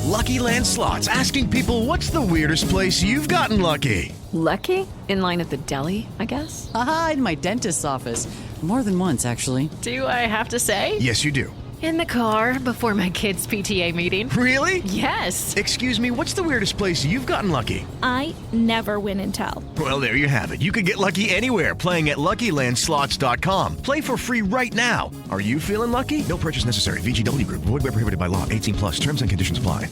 Lucky Land Slots, asking people, what's the weirdest place you've gotten lucky? Lucky? In line at the deli, I guess? Aha, in my dentist's office. More than once, actually. Do I have to say? Yes, you do. In the car before my kids' PTA meeting. Really? Yes. Excuse me, what's the weirdest place you've gotten lucky? I never win and tell. Well, there you have it. You can get lucky anywhere, playing at LuckyLandSlots.com. Play for free right now. Are you feeling lucky? No purchase necessary. VGW Group. Void where prohibited by law. 18 plus. Terms and conditions apply.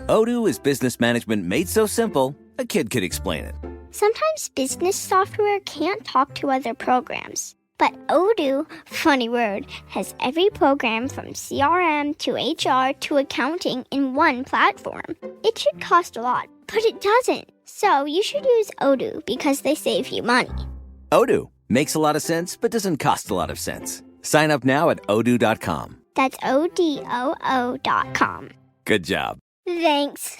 Odoo is business management made so simple, a kid could explain it. Sometimes business software can't talk to other programs. But Odoo, funny word, has every program from CRM to HR to accounting in one platform. It should cost a lot, but it doesn't. So you should use Odoo because they save you money. Odoo makes a lot of sense, but doesn't cost a lot of sense. Sign up now at odoo.com. That's ODOO.com. Good job. Thanks.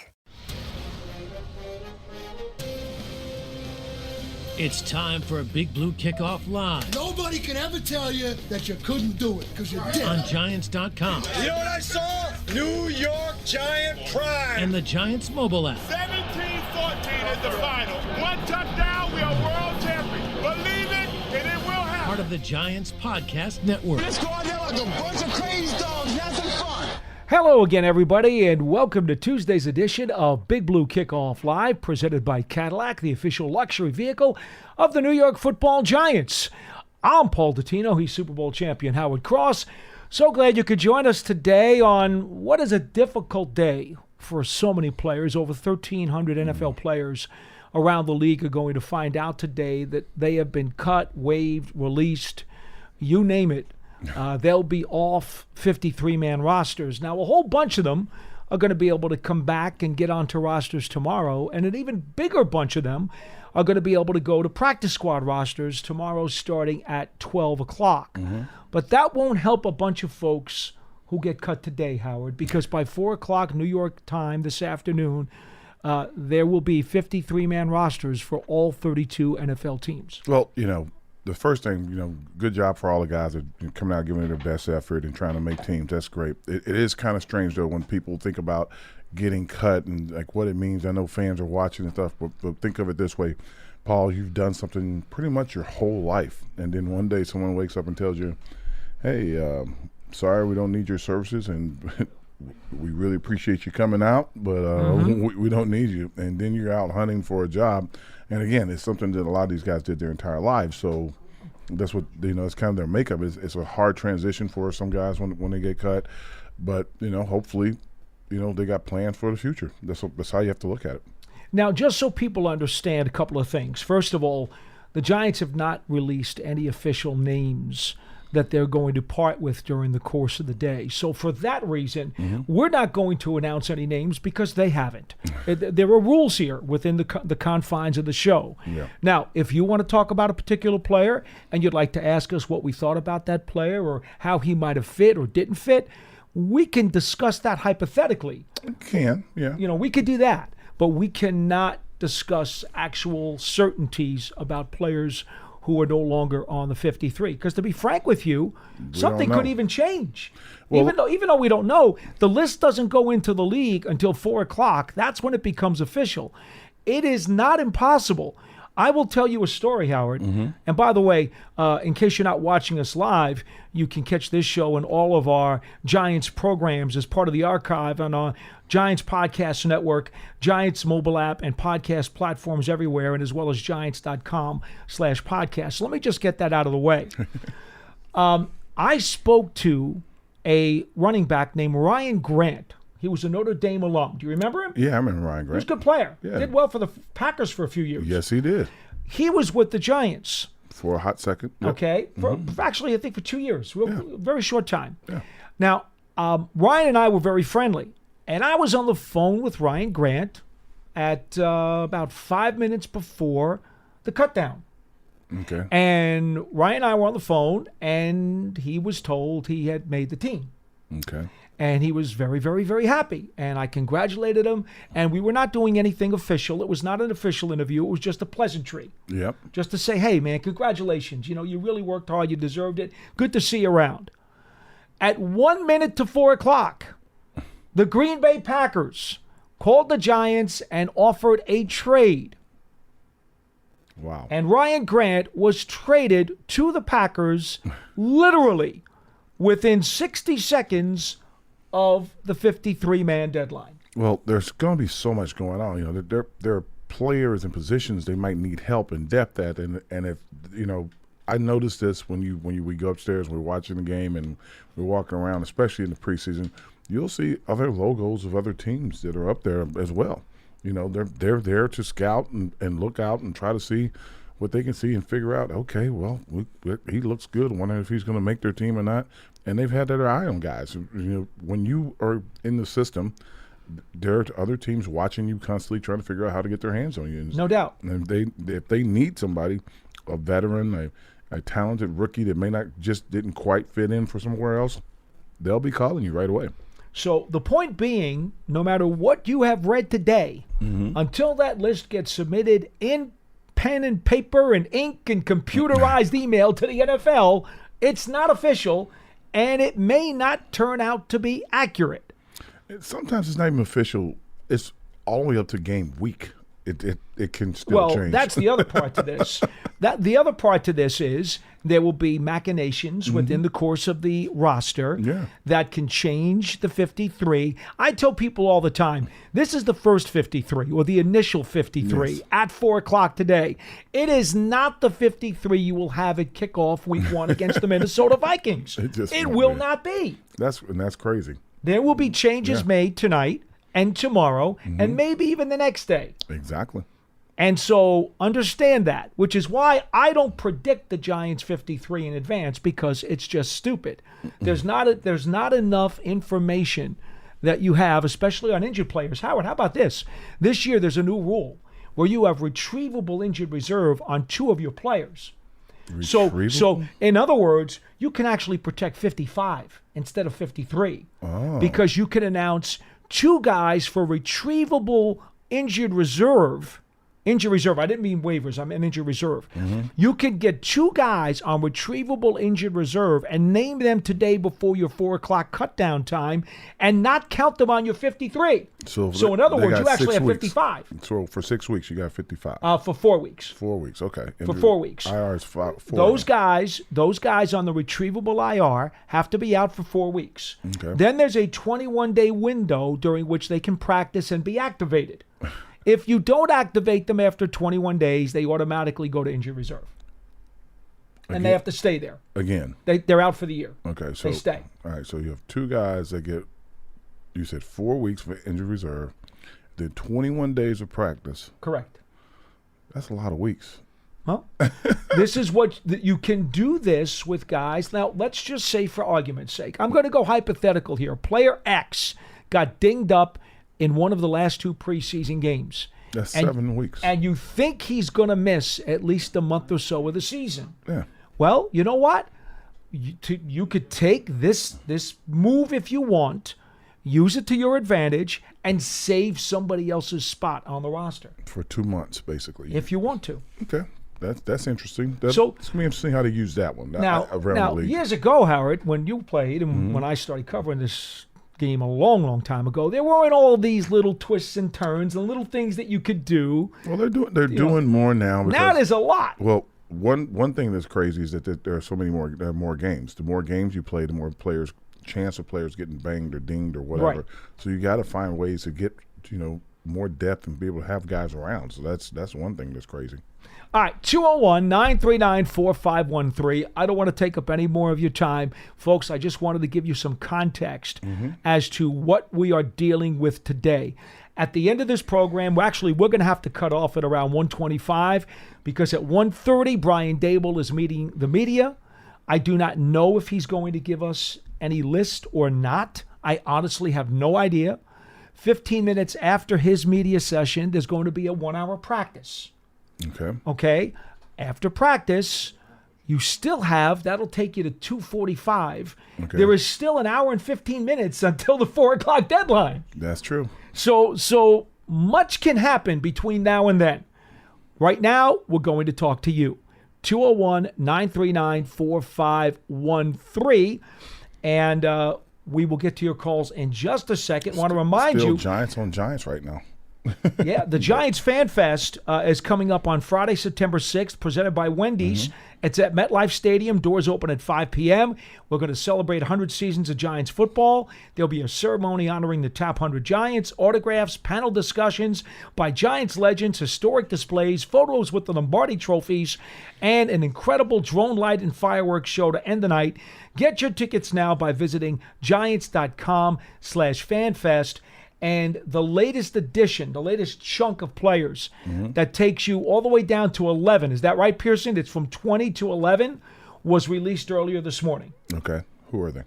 It's time for a Big Blue Kickoff Live. Nobody can ever tell you that you couldn't do it, because you did. On Giants.com. You know what I saw? New York Giant pride. And the Giants mobile app. 17-14 is the final. One touchdown, we are world champions. Believe it, and it will happen. Part of the Giants Podcast Network. Let's go out there like a bunch of crazy dogs. Have some fun. Hello again, everybody, and welcome to Tuesday's edition of Big Blue Kickoff Live, presented by Cadillac, the official luxury vehicle of the New York Football Giants. I'm Paul Dottino. He's Super Bowl champion Howard Cross. So glad you could join us today on what is a difficult day for so many players. Over 1,300 NFL players around the league are going to find out today that they have been cut, waived, released, you name it. They'll be off 53-man rosters. Now, a whole bunch of them are going to be able to come back and get onto rosters tomorrow, and an even bigger bunch of them are going to be able to go to practice squad rosters tomorrow starting at 12 o'clock. But that won't help a bunch of folks who get cut today, Howard, because by 4 o'clock New York time this afternoon, there will be 53-man rosters for all 32 NFL teams. Well, the first thing, good job for all the guys that are coming out giving it their best effort and trying to make teams. That's great. It is kind of strange, though, when people think about getting cut and, like, what it means. I know fans are watching and stuff, but think of it this way. Paul, you've done something pretty much your whole life, and then one day someone wakes up and tells you, hey, sorry, we don't need your services, and we really appreciate you coming out, but we don't need you. And then you're out hunting for a job. And again, it's something that a lot of these guys did their entire lives. So that's what, it's kind of their makeup. It's a hard transition for some guys when they get cut. But, hopefully, they got plans for the future. That's how you have to look at it. Now, just so people understand a couple of things. First of all, the Giants have not released any official names that they're going to part with during the course of the day. So for that reason, we're not going to announce any names because they haven't. There are rules here within the confines of the show. Yeah. Now, if you want to talk about a particular player and you'd like to ask us what we thought about that player or how he might have fit or didn't fit, we can discuss that hypothetically. We could do that, but we cannot discuss actual certainties about players who are no longer on the 53. Because to be frank with you, something could even change. Well, even though we don't know, the list doesn't go into the league until 4 o'clock. That's when it becomes official. It is not impossible. I will tell you a story, Howard. And by the way, in case you're not watching us live, you can catch this show and all of our Giants programs as part of the archive on our Giants Podcast Network, Giants mobile app, and podcast platforms everywhere, and as well as giants.com/podcast. So let me just get that out of the way. I spoke to a running back named Ryan Grant. He was a Notre Dame alum. Do you remember him? Yeah, I remember Ryan Grant. He was a good player. Yeah. Did well for the Packers for a few years. Yes, he did. He was with the Giants. For a hot second. Yep. Okay. Actually, I think for 2 years. Very short time. Yeah. Now, Ryan and I were very friendly. And I was on the phone with Ryan Grant at about 5 minutes before the cutdown. Okay. And Ryan and I were on the phone, and he was told he had made the team. Okay. And he was very, very, very happy. And I congratulated him. And we were not doing anything official. It was not an official interview. It was just a pleasantry. Yep. Just to say, hey, man, congratulations. You really worked hard. You deserved it. Good to see you around. At 1 minute to 4 o'clock, The Green Bay Packers called the Giants and offered a trade. Wow. And Ryan Grant was traded to the Packers literally within 60 seconds of the 53-man deadline. Well, there's going to be so much going on. You know, there are players and positions they might need help and depth at, and if you know, I noticed this when we go upstairs, we're watching the game and we're walking around, especially in the preseason. You'll see other logos of other teams that are up there as well. You know, they're there to scout and look out and try to see what they can see and figure out, okay, well, he looks good. I wonder if he's going to make their team or not. And they've had their eye on guys. You know, when you are in the system, there are other teams watching you constantly trying to figure out how to get their hands on you. No doubt. And if they need somebody, a veteran, a talented rookie that may not just didn't quite fit in for somewhere else, they'll be calling you right away. So the point being, no matter what you have read today, until that list gets submitted in pen and paper and ink and computerized email to the NFL, it's not official, and it may not turn out to be accurate. Sometimes it's not even official. It's all the way up to game week. It can still change. Well, that's the other part to this. The other part to this is there will be machinations within the course of the roster that can change the 53. I tell people all the time, this is the first 53 or the initial 53 at 4 o'clock today. It is not the 53 you will have at kickoff week 1 against the Minnesota Vikings. It will not be. That's crazy. There will be changes made tonight and tomorrow, and maybe even the next day. Exactly. And so understand that, which is why I don't predict the Giants 53 in advance, because it's just stupid. There's not enough information that you have, especially on injured players. Howard, how about this? This year there's a new rule where you have retrievable injured reserve on 2 of your players. So in other words, you can actually protect 55 instead of 53 because you can announce 2 guys for retrievable injured reserve. Injury reserve. I didn't mean waivers. I meant injury reserve. You could get 2 guys on retrievable injured reserve and name them today before your 4 o'clock cutdown time and not count them on your 53. So in other words, you actually have 55. So for 6 weeks, you got 55. For 4 weeks. 4 weeks, okay. For 4 weeks. IR is 4. Those guys on the retrievable IR have to be out for 4 weeks. Okay. Then there's a 21-day window during which they can practice and be activated. If you don't activate them after 21 days, they automatically go to injured reserve. And they have to stay there. Again. They're out for the year. Okay, so they stay. All right, so you have 2 guys that get, you said 4 weeks for injured reserve, then 21 days of practice. Correct. That's a lot of weeks. Well, this is what you can do this with guys. Now, let's just say for argument's sake, I'm going to go hypothetical here. Player X got dinged up in one of the last 2 preseason games. That's 7 weeks. And you think he's going to miss at least a month or so of the season. Yeah. Well, you know what? You could take this move if you want, use it to your advantage, and save somebody else's spot on the roster. For 2 months, basically. If you want to. Okay. That's interesting. It's going to be interesting how to use that one. Now years ago, Howard, when you played and when I started covering this game a long time ago, there weren't all these little twists and turns and little things that you could do. Well, they're doing more now. Now there's a lot. Well, one thing that's crazy is that there are so many more. There are more games. The more games you play, the more chance of players getting banged or dinged or whatever. Right. So you got to find ways to get more depth and be able to have guys around. So that's one thing that's crazy. All right, 201-939-4513. I don't want to take up any more of your time. Folks, I just wanted to give you some context as to what we are dealing with today. At the end of this program, we're going to have to cut off at around 1:25 because at 1:30, Brian Dable is meeting the media. I do not know if he's going to give us any list or not. I honestly have no idea. 15 minutes after his media session, there's going to be a 1-hour practice. Okay. After practice, you still have, that'll take you to 2:45. Okay. There is still an hour and 15 minutes until the 4 o'clock deadline. That's true. So much can happen between now and then. Right now, we're going to talk to you. 201-939-4513. And We will get to your calls in just a second. Want to remind Still you. Giants on Giants right now. Yeah, the Giants Fan Fest is coming up on Friday, September 6th, presented by Wendy's. It's at MetLife Stadium. Doors open at 5 p.m. We're going to celebrate 100 seasons of Giants football. There'll be a ceremony honoring the top 100 Giants, autographs, panel discussions by Giants legends, historic displays, photos with the Lombardi trophies, and an incredible drone light and fireworks show to end the night. Get your tickets now by visiting giants.com/fanfest. And the latest edition, the latest chunk of players that takes you all the way down to 11, is that right, Pearson? It's from 20 to 11, was released earlier this morning. Okay. Who are they?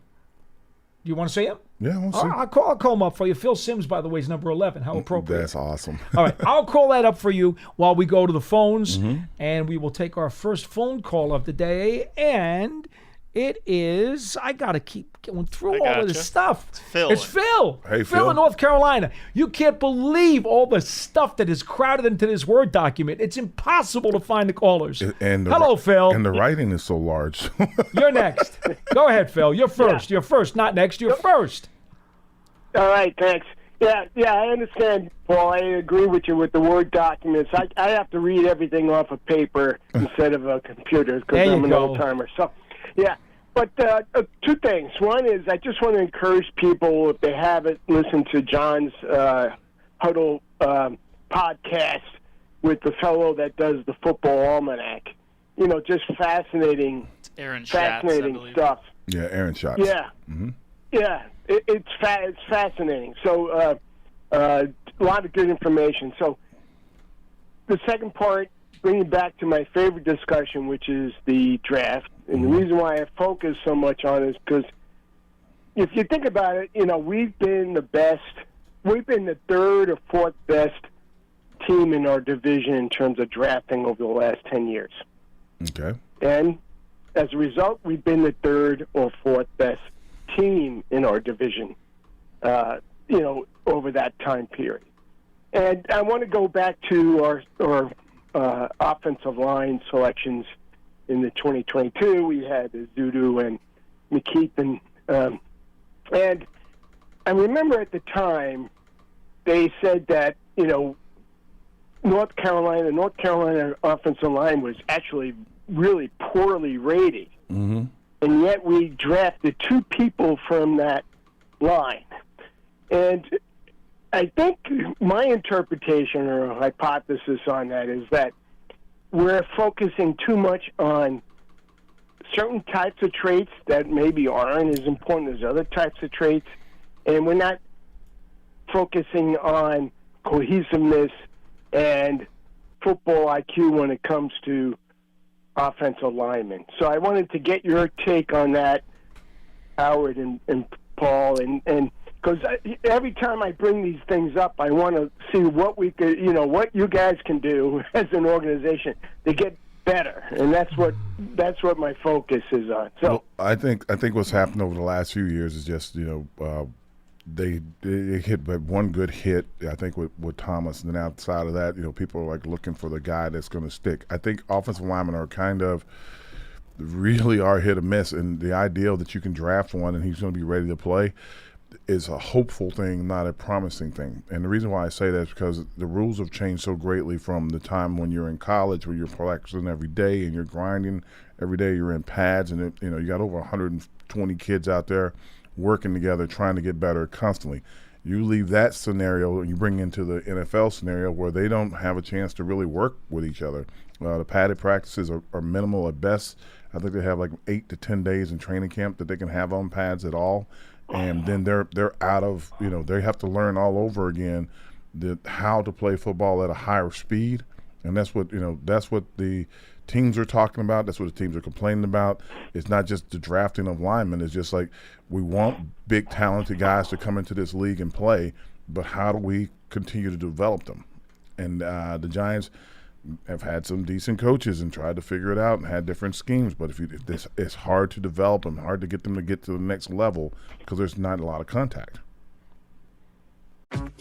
You want to say him? Yeah, I want to All see. right, I'll call him up for you. Phil Sims, by the way, is number 11. How appropriate. That's awesome. All right, I'll call that up for you while we go to the phones, and we will take our first phone call of the day, and it is, I got to keep going through all of this stuff. It's Phil. It's Phil. Hey, Phil in North Carolina. You can't believe all the stuff that is crowded into this Word document. It's impossible to find the callers. Hello, Phil. And the writing is so large. You're next. Go ahead, Phil. You're first. You're first, not next. You're first. All right, thanks. Yeah, I understand, Paul. I agree with you with the Word documents. I have to read everything off of paper instead of a computer because I'm an old-timer. So, yeah. But two things. One is I just want to encourage people, if they haven't listened to John's Huddle podcast with the fellow that does the Football Almanac. You know, just fascinating stuff. Yeah, Aaron Schatz. Yeah. Yeah, it's fascinating. So a lot of good information. So the second part, bringing back to my favorite discussion, which is the draft. And the reason why I focus so much on it is because if you think about it, you know, we've been the best. We've been the third or fourth best team in our division in terms of drafting over the last 10 years. Okay. And as a result, we've been the third or fourth best team in our division, you know, over that time period. And I want to go back to our offensive line selections in the 2022. We had Zudu and McKeithen. And I remember at the time they said that, you know, North Carolina offensive line was actually really poorly rated. And yet we drafted two people from that line. And I think my interpretation or hypothesis on that is that we're focusing too much on certain types of traits that maybe aren't as important as other types of traits, and we're not focusing on cohesiveness and football IQ when it comes to offensive linemen. So I wanted to get your take on that, Howard and Paul, and because every time I bring these things up, I want to see what we could, you know, what you guys can do as an organization to get better, and that's what my focus is on. So well, I think what's happened over the last few years is just, you know, they hit but one good hit, I think, with Thomas, and then outside of that, you know, people are like looking for the guy that's going to stick. I think offensive linemen are kind of really are hit or miss, and the ideal that you can draft one and he's going to be ready to play is a hopeful thing, not a promising thing. And the reason why I say that is because the rules have changed so greatly from the time when you're in college, where you're practicing every day and you're grinding every day. You're in pads, and you know, you got over 120 kids out there working together, trying to get better constantly. You leave that scenario and you bring into the NFL scenario where they don't have a chance to really work with each other. The padded practices are minimal at best. I think they have like 8 to 10 days in training camp that they can have on pads at all. And then they're out of, you know, they have to learn all over again how to play football at a higher speed. And that's what, you know, that's what the teams are talking about. That's what the teams are complaining about. It's not just the drafting of linemen. It's just like, we want big, talented guys to come into this league and play, but how do we continue to develop them? And the Giants have had some decent coaches and tried to figure it out and had different schemes, but it's hard to develop them, hard to get them to get to the next level because there's not a lot of contact.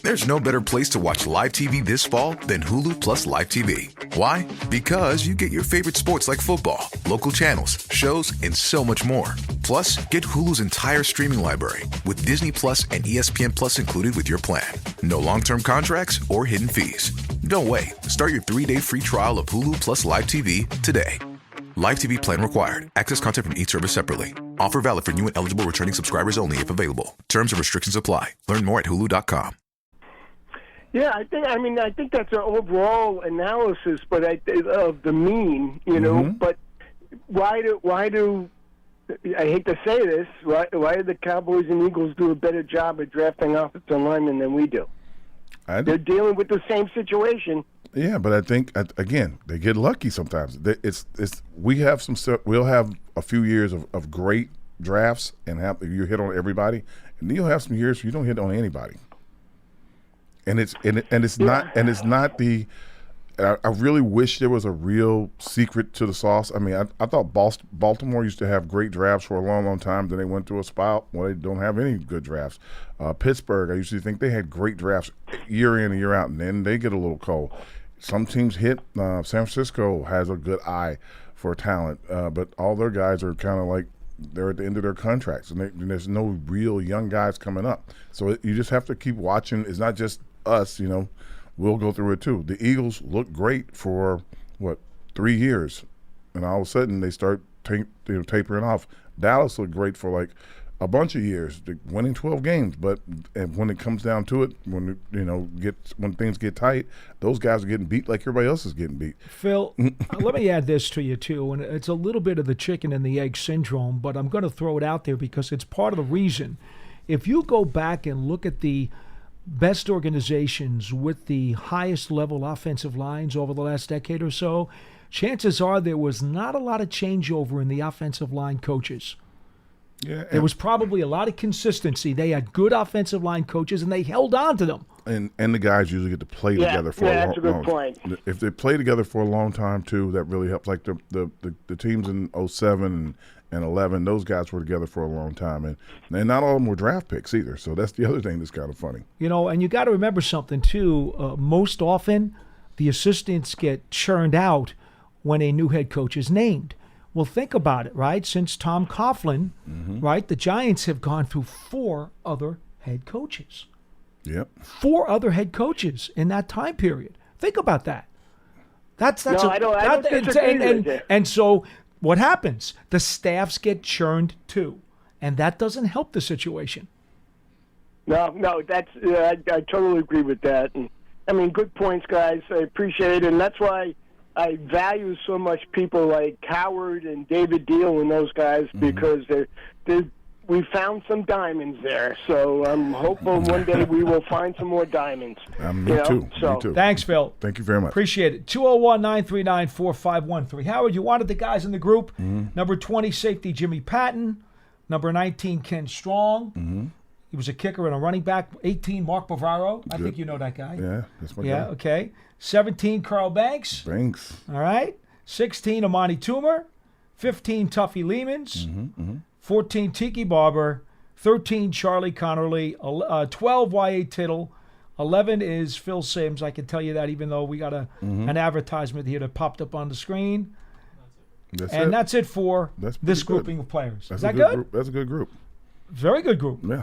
There's no better place to watch live TV this fall than Hulu Plus Live TV. Why? Because you get your favorite sports like football, local channels, shows, and so much more. Plus, get Hulu's entire streaming library with Disney Plus and ESPN Plus included with your plan. No long-term contracts or hidden fees. Don't wait. Start your 3-day free trial of Hulu Plus Live TV today. Live TV plan required. Access content from each service separately. Offer valid for new and eligible returning subscribers only if available. Terms and restrictions apply. Learn more at hulu.com. Yeah, I think that's an overall analysis, but of the mean, But why do I hate to say this? Why do the Cowboys and Eagles do a better job at drafting offensive linemen than we do? They're dealing with the same situation. Yeah, but I think again they get lucky sometimes. We'll have a few years of great drafts and you hit on everybody, and then you'll have some years you don't hit on anybody. And it's not the. I really wish there was a real secret to the sauce. I mean, I thought Baltimore used to have great drafts for a long, long time. Then they went through a spot where they don't have any good drafts. Pittsburgh, I used to think they had great drafts year in and year out, and then they get a little cold. Some teams hit. San Francisco has a good eye for talent, but all their guys are kind of like they're at the end of their contracts, and there's no real young guys coming up. So you just have to keep watching. It's not just us, we'll go through it too. The Eagles look great for 3 years, and all of a sudden they start tapering off. Dallas looked great for like a bunch of years, winning 12 games. But when it comes down to it, when things get tight, those guys are getting beat like everybody else is getting beat. Phil, let me add this to you too, and it's a little bit of the chicken and the egg syndrome, but I'm going to throw it out there because it's part of the reason. If you go back and look at the best organizations with the highest level offensive lines over the last decade or so, chances are there was not a lot of changeover in the offensive line coaches. Yeah, there was probably a lot of consistency. They had good offensive line coaches, and they held on to them. And the guys usually get to play together for a long time. That's a good point. If they play together for a long time, too, that really helps. Like the teams in 07 and 11, those guys were together for a long time. And not all of them were draft picks either. So that's the other thing that's kind of funny. And you got to remember something, too. Most often, the assistants get churned out when a new head coach is named. Well, think about it, right? Since Tom Coughlin, right, the Giants have gone through 4 other head coaches. Yep. 4 other head coaches in that time period. Think about that. I don't disagree with you. And so what happens? The staffs get churned too, and that doesn't help the situation. No, that's I totally agree with that. And I mean, good points, guys. I appreciate it, and that's why I value so much people like Howard and David Deal and those guys because we found some diamonds there. So I'm hopeful one day we will find some more diamonds. Me too. Thanks, Phil. Thank you very much. Appreciate it. 201-939-4513. Howard, you wanted the guys in the group. Number 20, safety Jimmy Patton. Number 19, Ken Strong. He was a kicker and a running back. 18, Mark Bavaro. I think you know that guy. Yeah, that's my guy. Yeah, okay. 17, Carl Banks. All right. 16, Amani Toomer. 15, Tuffy Lehmans. 14, Tiki Barber. 13, Charlie Connerly. 12, Y.A. Tittle. 11 is Phil Sims. I can tell you that even though we got an advertisement here that popped up on the screen. That's it for this grouping of players. Is that good? That's a good group. Very good group. Yeah.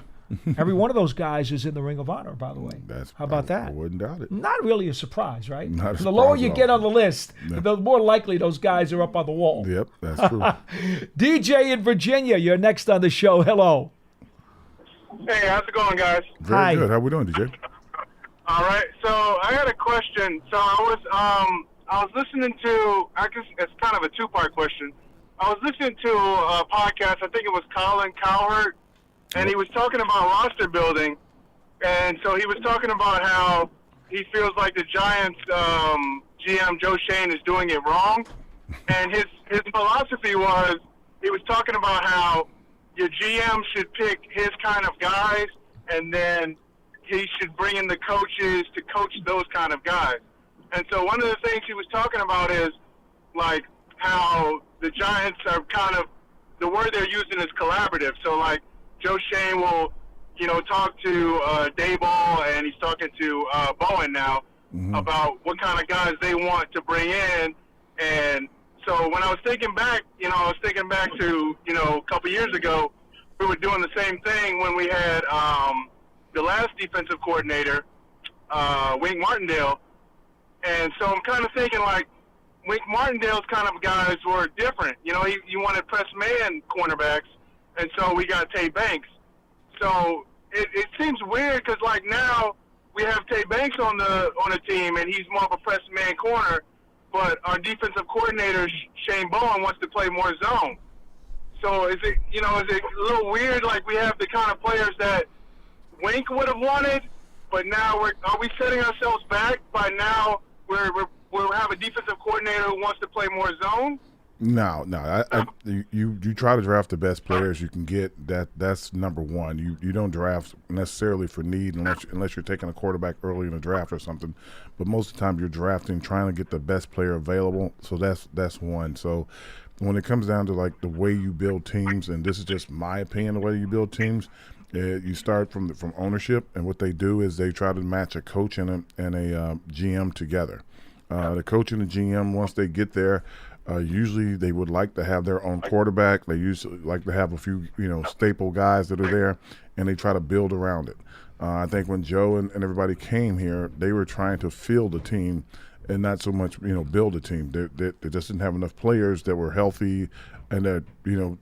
Every one of those guys is in the Ring of Honor, by the way. How about that? I wouldn't doubt it. Not really a surprise, right? Not a surprise. The lower you get on the list, the more likely those guys are up on the wall. Yep, that's true. DJ in Virginia, you're next on the show. Hello. Hey, how's it going, guys? Very good. How we doing, DJ? All right. So I had a question. So I was listening to, I guess it's kind of a two-part question. I was listening to a podcast, I think it was Colin Cowherd, and he was talking about roster building. And so he was talking about how he feels like the Giants GM Joe Shane is doing it wrong. And his philosophy was, he was talking about how your GM should pick his kind of guys, and then he should bring in the coaches to coach those kind of guys. And so one of the things he was talking about is, like, how the Giants are kind of, the word they're using is collaborative. So, like, Joe Shane will talked to Dayball, and he's talking to Bowen now about what kind of guys they want to bring in. And so when I was thinking back, to, a couple years ago, we were doing the same thing when we had the last defensive coordinator, Wink Martindale. And so I'm kind of thinking, like, Wink Martindale's kind of guys were different. He wanted press man cornerbacks, and so we got Tay Banks. So it seems weird because, like, now we have Tay Banks on the team, and he's more of a press man corner, but our defensive coordinator, Shane Bowen, wants to play more zone. So is it a little weird, like we have the kind of players that Wink would have wanted, but now are we setting ourselves back by now we'll have a defensive coordinator who wants to play more zone? No. You try to draft the best players you can get. That's number one. You don't draft necessarily for need unless you're taking a quarterback early in the draft or something. But most of the time you're drafting trying to get the best player available. So that's one. So when it comes down to like the way you build teams, and this is just my opinion, the way you build teams, you start from ownership, and what they do is they try to match a coach and a GM together. The coach and the GM, once they get there, usually they would like to have their own quarterback. They usually like to have a few, staple guys that are there, and they try to build around it. I think when Joe and everybody came here, they were trying to field a team and not so much, build a team. They just didn't have enough players that were healthy and that,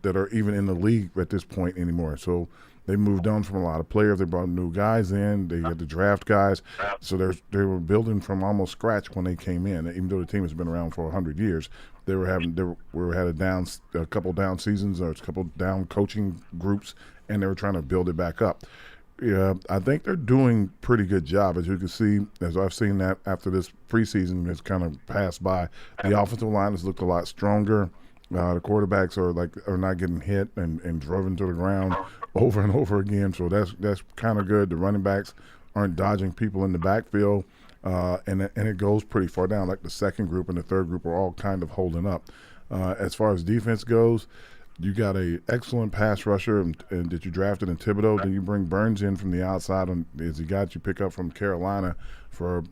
that are even in the league at this point anymore. So they moved on from a lot of players. They brought new guys in. They had to draft guys. So they were building from almost scratch when they came in. Even though the team has been around for 100 years, they had a couple down seasons or a couple down coaching groups, and they were trying to build it back up. Yeah, I think they're doing a pretty good job. As you can see, as I've seen that after this preseason has kind of passed by, the offensive line has looked a lot stronger. The quarterbacks are not getting hit and driven to the ground over and over again, so that's kind of good. The running backs aren't dodging people in the backfield, and it goes pretty far down. Like the second group and the third group are all kind of holding up. As far as defense goes, you got a excellent pass rusher and that you drafted in Thibodeau. Then you bring Burns in from the outside, as he got you pick up from Carolina for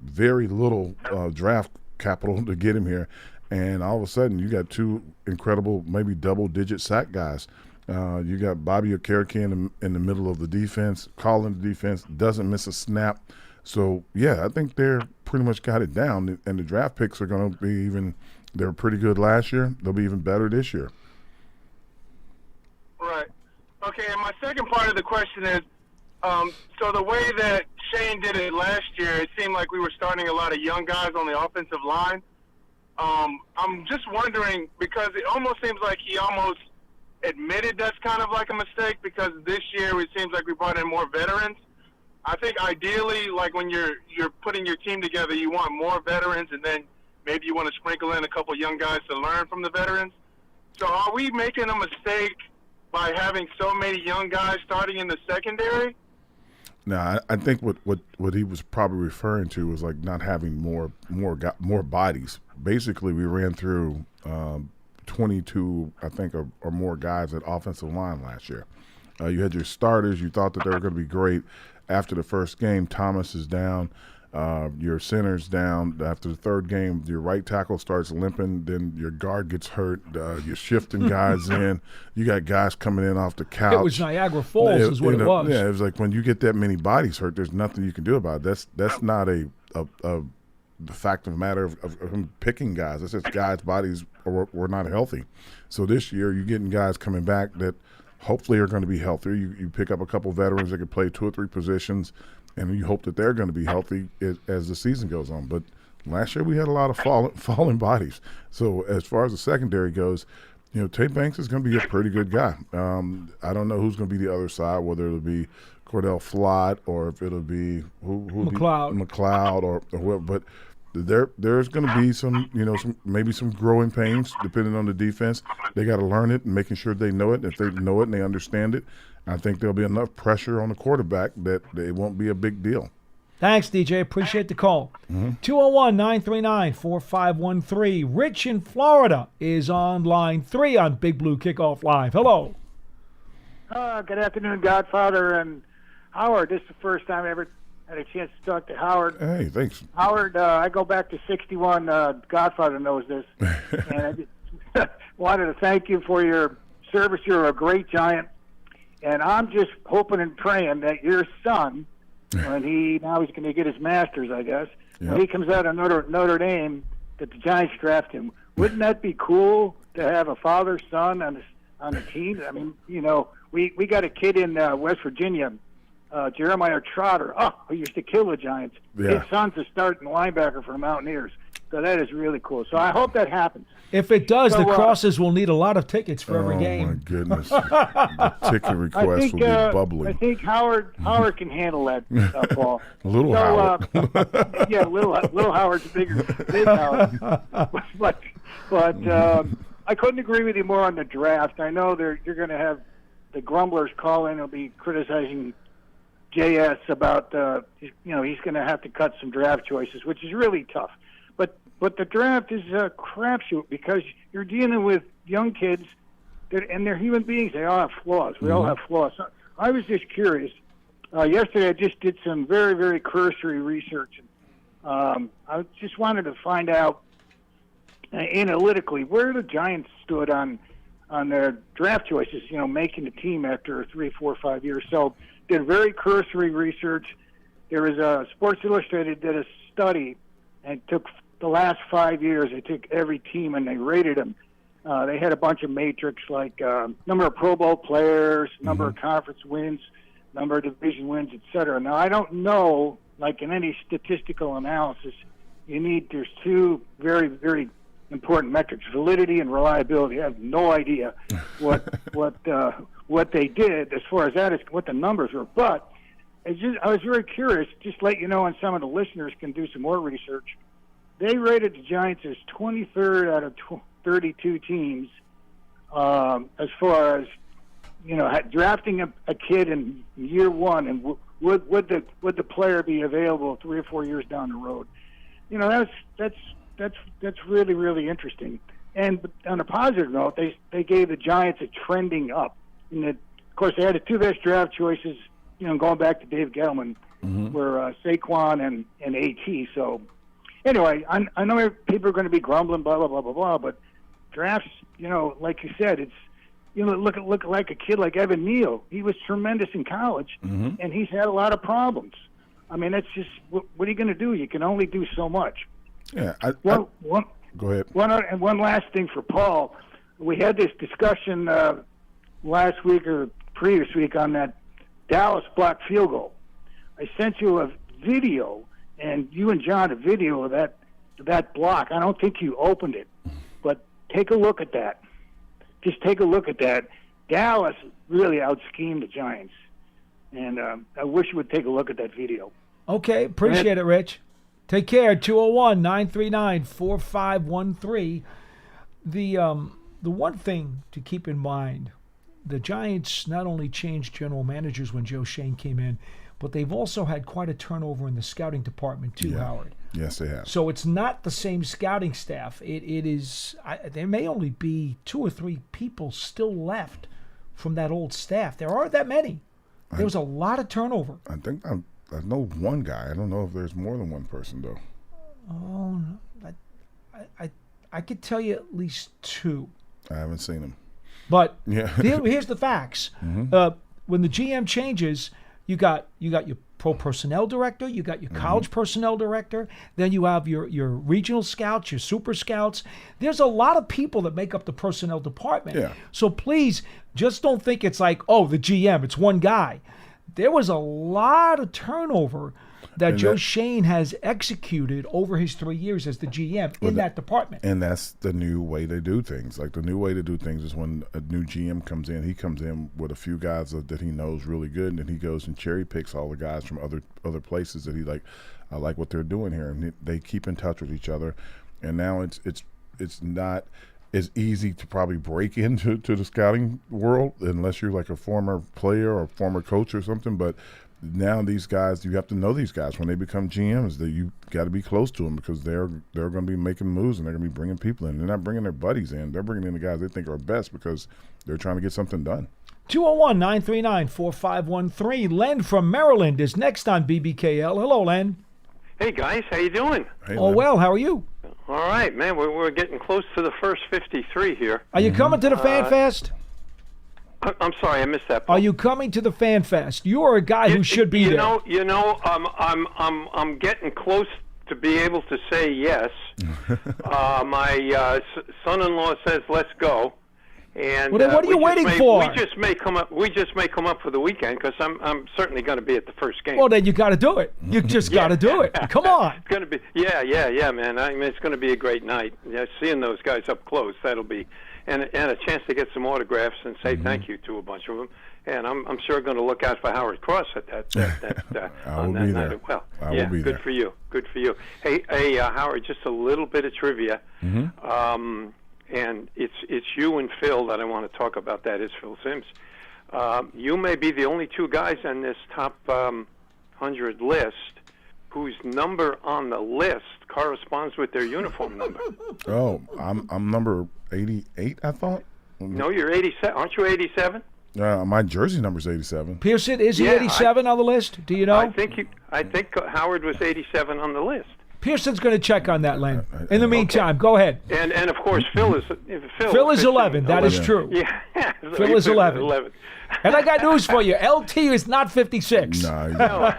very little draft capital to get him here. And all of a sudden, you got two incredible, maybe double-digit sack guys. You got Bobby Okereke in the middle of the defense, calling the defense, doesn't miss a snap. So, yeah, I think they're pretty much got it down. And the draft picks are going to be they were pretty good last year. They'll be even better this year. Right. Okay, and my second part of the question is, so the way that Shane did it last year, it seemed like we were starting a lot of young guys on the offensive line. I'm just wondering, because it almost seems like he almost admitted that's kind of like a mistake, because this year it seems like we brought in more veterans. I think ideally, like when you're putting your team together, you want more veterans, and then maybe you want to sprinkle in a couple young guys to learn from the veterans. So are we making a mistake by having so many young guys starting in the secondary? No, I think what he was probably referring to was like not having more bodies. Basically, we ran through 22, I think, or more guys at offensive line last year. You had your starters. You thought that they were going to be great. After the first game, Thomas is down. Your center's down. After the third game, your right tackle starts limping. Then your guard gets hurt. You're shifting guys in. You got guys coming in off the couch. It was Niagara Falls is what it was. Yeah, it was like when you get that many bodies hurt, there's nothing you can do about it. That's not the fact of the matter of him picking guys. It's just guys' bodies were not healthy. So this year you're getting guys coming back that hopefully are going to be healthier. You pick up a couple veterans that can play 2 or 3 positions, and you hope that they're going to be healthy as the season goes on. But last year we had a lot of falling bodies. So as far as the secondary goes, Tate Banks is going to be a pretty good guy. I don't know who's going to be the other side, whether it'll be Cordell Flott or if it'll be McLeod or whoever. But there's going to be some growing pains depending on the defense. They got to learn it and making sure they know it. If they know it and they understand it, I think there'll be enough pressure on the quarterback that it won't be a big deal. Thanks, DJ. Appreciate the call. 201-939-4513. Rich in Florida is on line 3 on Big Blue Kickoff Live. Hello. Good afternoon, Godfather and Howard. This is the first time I ever had a chance to talk to Howard. Hey, thanks. Howard, I go back to 61. Godfather knows this. And I just wanted to thank you for your service. You're a great Giant. And I'm just hoping and praying that your son, when he's going to get his master's, I guess, when he comes out of Notre Dame, that the Giants draft him. Wouldn't that be cool to have a father-son on the team? I mean, we got a kid in West Virginia, Jeremiah Trotter, who used to kill the Giants. Yeah. His son's a starting linebacker for the Mountaineers. So that is really cool. So I hope that happens. If it does, the Crosses will need a lot of tickets for every game. Oh, my goodness. The ticket request will be bubbling. I think Howard can handle that, Paul. Little Howard. Yeah, little Howard's big Howard. But I couldn't agree with you more on the draft. I know you're going to have the grumblers call in. They'll be criticizing JS about, he's going to have to cut some draft choices, which is really tough. But the draft is a crapshoot because you're dealing with young kids, and they're human beings. They all have flaws. We all have flaws. So I was just curious. Yesterday I just did some very, very cursory research. I just wanted to find out analytically where the Giants stood on their draft choices, making the team after 3, 4, 5 years. So did very cursory research. There was Sports Illustrated did a study and took the last 5 years. They took every team and they rated them. They had a bunch of metrics like number of Pro Bowl players, number of conference wins, number of division wins, etc. Now, I don't know, like in any statistical analysis, there's two very, very important metrics: validity and reliability. I have no idea what they did as far as that is, what the numbers were. But I was very curious. Just let you know, and some of the listeners can do some more research. They rated the Giants as 23rd out of 32 teams as far as drafting a kid in year one, and would the player be available 3 or 4 years down the road? That's really, really interesting. And on a positive note, they gave the Giants a trending up. And of course, they had the two best draft choices, going back to Dave Gettleman, were Saquon and AT. So anyway, I know people are going to be grumbling, blah, blah, blah, blah, blah, but drafts, like you said, it's, look like a kid like Evan Neal. He was tremendous in college, and he's had a lot of problems. I mean, that's just, what are you going to do? You can only do so much. Yeah. Go ahead. One last thing for Paul. We had this discussion last week or previous week on that Dallas blocked field goal. I sent you a video, and you and John a video of that block. I don't think you opened it, but take a look at that. Just take a look at that. Dallas really out-schemed the Giants, and I wish you would take a look at that video. Okay, appreciate it, Rich. Take care. 201-939-4513. The one thing to keep in mind, the Giants not only changed general managers when Joe Shane came in, but they've also had quite a turnover in the scouting department too, Howard. Yes, they have. So it's not the same scouting staff. It is. There may only be 2 or 3 people still left from that old staff. There aren't that many. There was a lot of turnover. I think I know one guy. I don't know if there's more than one person though. Oh, no. I could tell you at least 2. I haven't seen them. But yeah. Here's the facts. When the GM changes, you got your pro personnel director, you got your college personnel director, then you have your regional scouts, your super scouts. There's a lot of people that make up the personnel department. Yeah. So please, just don't think it's like, the GM, it's one guy. There was a lot of turnover that Joe Shane has executed over his 3 years as the GM in that department. And that's the new way to do things. Like, the new way to do things is when a new GM comes in, he comes in with a few guys that he knows really good, and then he goes and cherry picks all the guys from other places that he like. I like what they're doing here, and they keep in touch with each other. And now it's not as easy to probably break into the scouting world unless you're like a former player or former coach or something. But now these guys, you have to know these guys when they become GMs. That you got to be close to them because they're going to be making moves and they're going to be bringing people in. They're not bringing their buddies in. They're bringing in the guys they think are best because they're trying to get something done. 201-939-4513. Len from Maryland is next on BBKL. Hello, Len. Hey, guys. How you doing? Oh, well, how are you? All right, man. We're getting close to the first 53 here. Are you coming to the Fan Fest? I'm sorry, I missed that. Are you coming to the Fan Fest? You are a guy who should be there. I'm getting close to be able to say yes. My son-in-law says let's go. And what are you waiting for? We just may come up for the weekend because I'm certainly going to be at the first game. Well, then you got to do it. You just got to do it. Come on. It's going to be yeah, man. I mean, it's going to be a great night. Yeah, seeing those guys up close, that'll be and a chance to get some autographs and say thank you to a bunch of them. And I'm sure going to look out for Howard Cross at that on that night as well. I will be good there. for you. Good for you. Hey, Howard, just a little bit of trivia. And it's you and Phil that I want to talk about. That is Phil Simms. You may be the only two guys on this top 100 list whose number on the list corresponds with their uniform number. Oh, I'm number 88, I thought. No, you're 87. Aren't you 87? My jersey number's 87. Pearson, is he 87 on the list? Do you know? I think Howard was 87 on the list. Pearson's going to check on that, Len. In the meantime, go ahead. And of course, Phil is 11. That is true. Yeah. Phil is 11. And I got news for you. LT is not 56. No.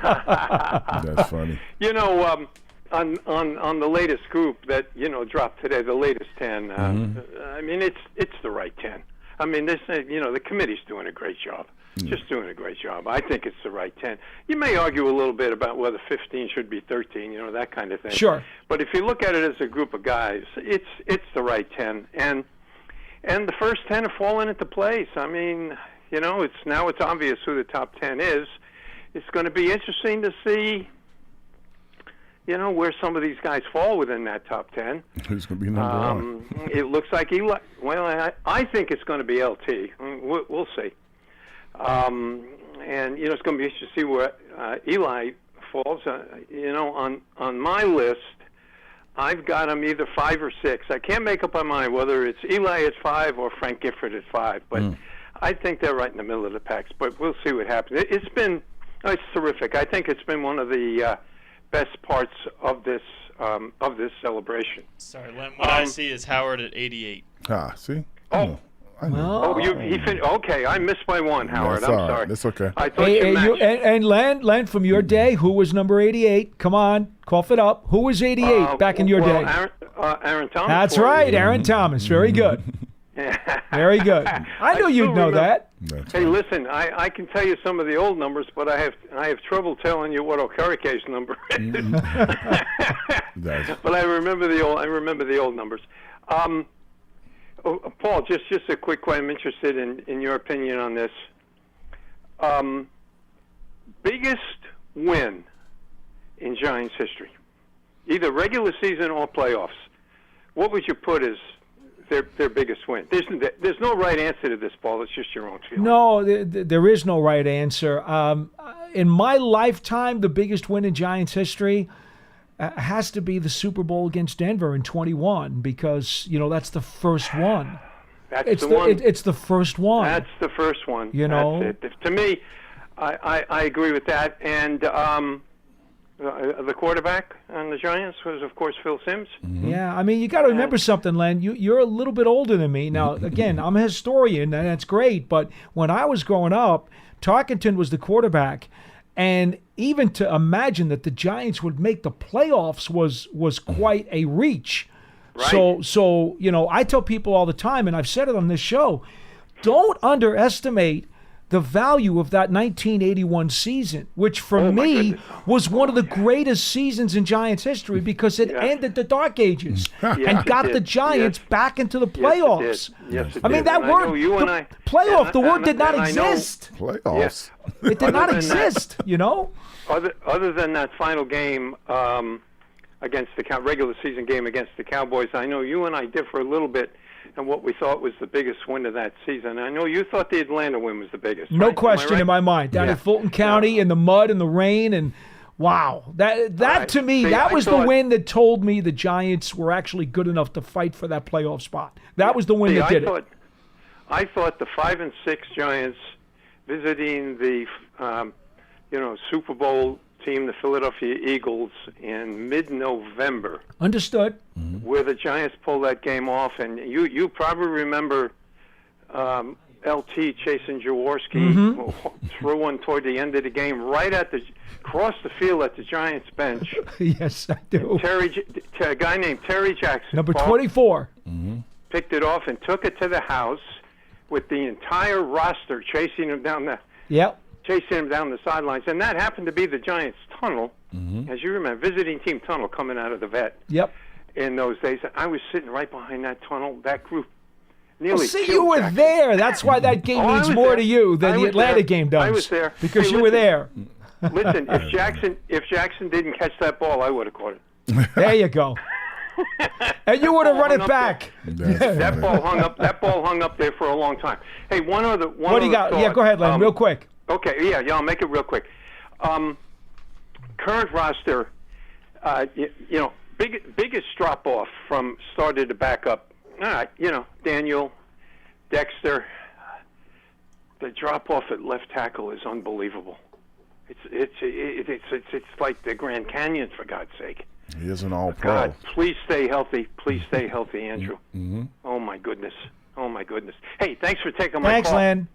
That's funny. You know, on the latest group that dropped today, the latest 10. I mean, it's the right 10. I mean, the committee's doing a great job. Just doing a great job. I think it's the right 10. You may argue a little bit about whether 15 should be 13, that kind of thing. Sure. But if you look at it as a group of guys, it's the right 10. And the first 10 have fallen into place. I mean, it's obvious who the top 10 is. It's going to be interesting to see, where some of these guys fall within that top 10. Who's going to be number one? It looks like Eli. Well, I think it's going to be LT. We'll see. And it's going to be interesting to see where Eli falls. On my list, I've got him either 5 or 6. I can't make up my mind whether it's Eli at 5 or Frank Gifford at 5. But I think they're right in the middle of the packs. But we'll see what happens. It's terrific. I think it's been one of the best parts of this celebration. Sorry, Len. What I see is Howard at 88. See? Oh. Okay, I missed by one, Howard. I'm sorry. That's okay. I thought you matched. And Len, from your day, who was number 88? Come on, cough it up. Who was 88 back in your day? Aaron Thomas. That's right, Aaron Thomas. Very good. Very good. I knew you'd know that. Hey, listen, I can tell you some of the old numbers, but I have trouble telling you what Okerike's number is. But I remember the old numbers. Paul, just a quick question. I'm interested in your opinion on this. Biggest win in Giants history, either regular season or playoffs. What would you put as their biggest win? There's no right answer to this, Paul. It's just your own feeling. No, there is no right answer. In my lifetime, the biggest win in Giants history has to be the Super Bowl against Denver in 21 because, that's the first one. It's the first one. That's the first one. That's it. To me, I agree with that. And the quarterback on the Giants was, of course, Phil Simms. Yeah, I mean, you got to remember something, Len. You're a little bit older than me. Now, again, I'm a historian, and that's great. But when I was growing up, Tarkenton was the quarterback. And even to imagine that the Giants would make the playoffs was quite a reach. Right. So I tell people all the time, and I've said it on this show, don't underestimate the value of that 1981 season, which for me was one of the greatest seasons in Giants history because it ended the Dark Ages and got the Giants back into the playoffs. Yes, it I mean, did. that word, playoff, the word did not exist. Playoffs? It did not exist, Other than that final game against the regular season game against the Cowboys, I know you and I differ a little bit in what we thought was the biggest win of that season. I know you thought the Atlanta win was the biggest. No right? question in my mind. Down in Fulton County in the mud and the rain and wow. That to me, that was the win that told me the Giants were actually good enough to fight for that playoff spot. That was the win that did it. I thought the 5-6 Giants visiting the, Super Bowl team, the Philadelphia Eagles, in mid-November. Understood. Where the Giants pulled that game off, and you probably remember LT chasing Jaworski, threw one toward the end of the game, across the field at the Giants bench. Yes, I do. A guy named Terry Jackson, number 24, picked it off and took it to the house with the entire roster chasing him down the sidelines, and that happened to be the Giants tunnel, as you remember, visiting team tunnel coming out of the vet. Yep. In those days, I was sitting right behind that tunnel. That group Well, nearly see, killed you were Jackson. there. That's why that game means more to you than the Atlanta game does. I was there because you were there. Listen, if Jackson didn't catch that ball, I would have caught it. There you go. And you would have run it back. That ball hung up there for a long time. Hey, one other. What do you got? Yeah, go ahead, Len, real quick. Okay, yeah, I'll make it real quick. Current roster, biggest drop off from starter to backup. All right, Daniel, Dexter. The drop off at left tackle is unbelievable. It's like the Grand Canyon, for God's sake. He is an all-pro. God, please stay healthy. Please stay healthy, Andrew. Oh my goodness. Hey, thanks for taking my call. Thanks, Len.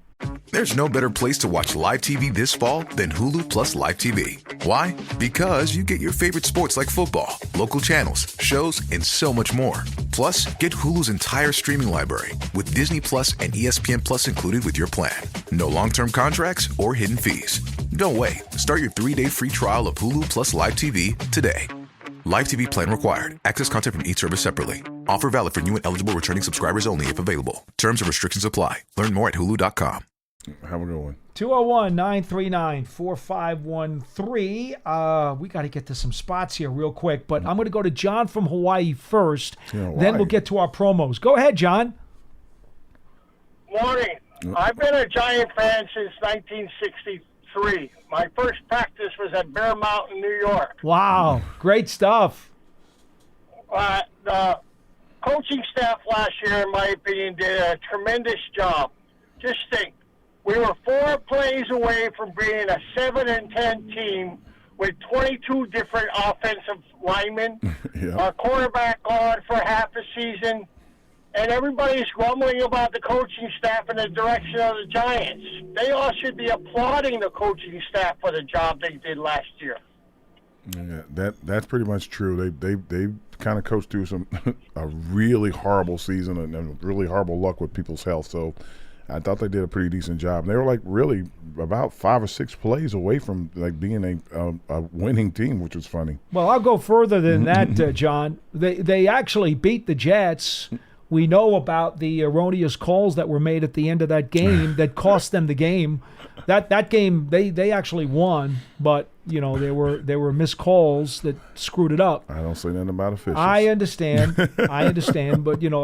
There's no better place to watch live TV this fall than Hulu Plus Live TV. Why? Because you get your favorite sports like football, local channels, shows, and so much more. Plus, get Hulu's entire streaming library with Disney Plus and ESPN Plus included with your plan. No long-term contracts or hidden fees. Don't wait. Start your 3-day free trial of Hulu Plus Live TV today. Live TV plan required. Access content from each service separately. Offer valid for new and eligible returning subscribers only if available. Terms and restrictions apply. Learn more at hulu.com. Have a good one. 201-939-4513. We got to get to some spots here real quick, but I'm going to go to John from Hawaii first. Then we'll get to our promos. Go ahead, John. Morning. I've been a Giant fan since 1963. My first practice was at Bear Mountain, New York. Wow, great stuff. The coaching staff last year, in my opinion, did a tremendous job. Just think, we were 4 plays away from being a 7-10 team with 22 different offensive linemen. Our quarterback gone for half a season, and everybody's grumbling about the coaching staff and the direction of the Giants. They all should be applauding the coaching staff for the job they did last year. Yeah, that's pretty much true. They kind of coached through a really horrible season and really horrible luck with people's health. So I thought they did a pretty decent job. They were really about 5 or 6 plays away from being a winning team, which was funny. Well, I'll go further than that, John. They actually beat the Jets. We know about the erroneous calls that were made at the end of that game that cost them the game. That game they actually won, but there were missed calls that screwed it up. I don't say nothing about officials. I understand, but I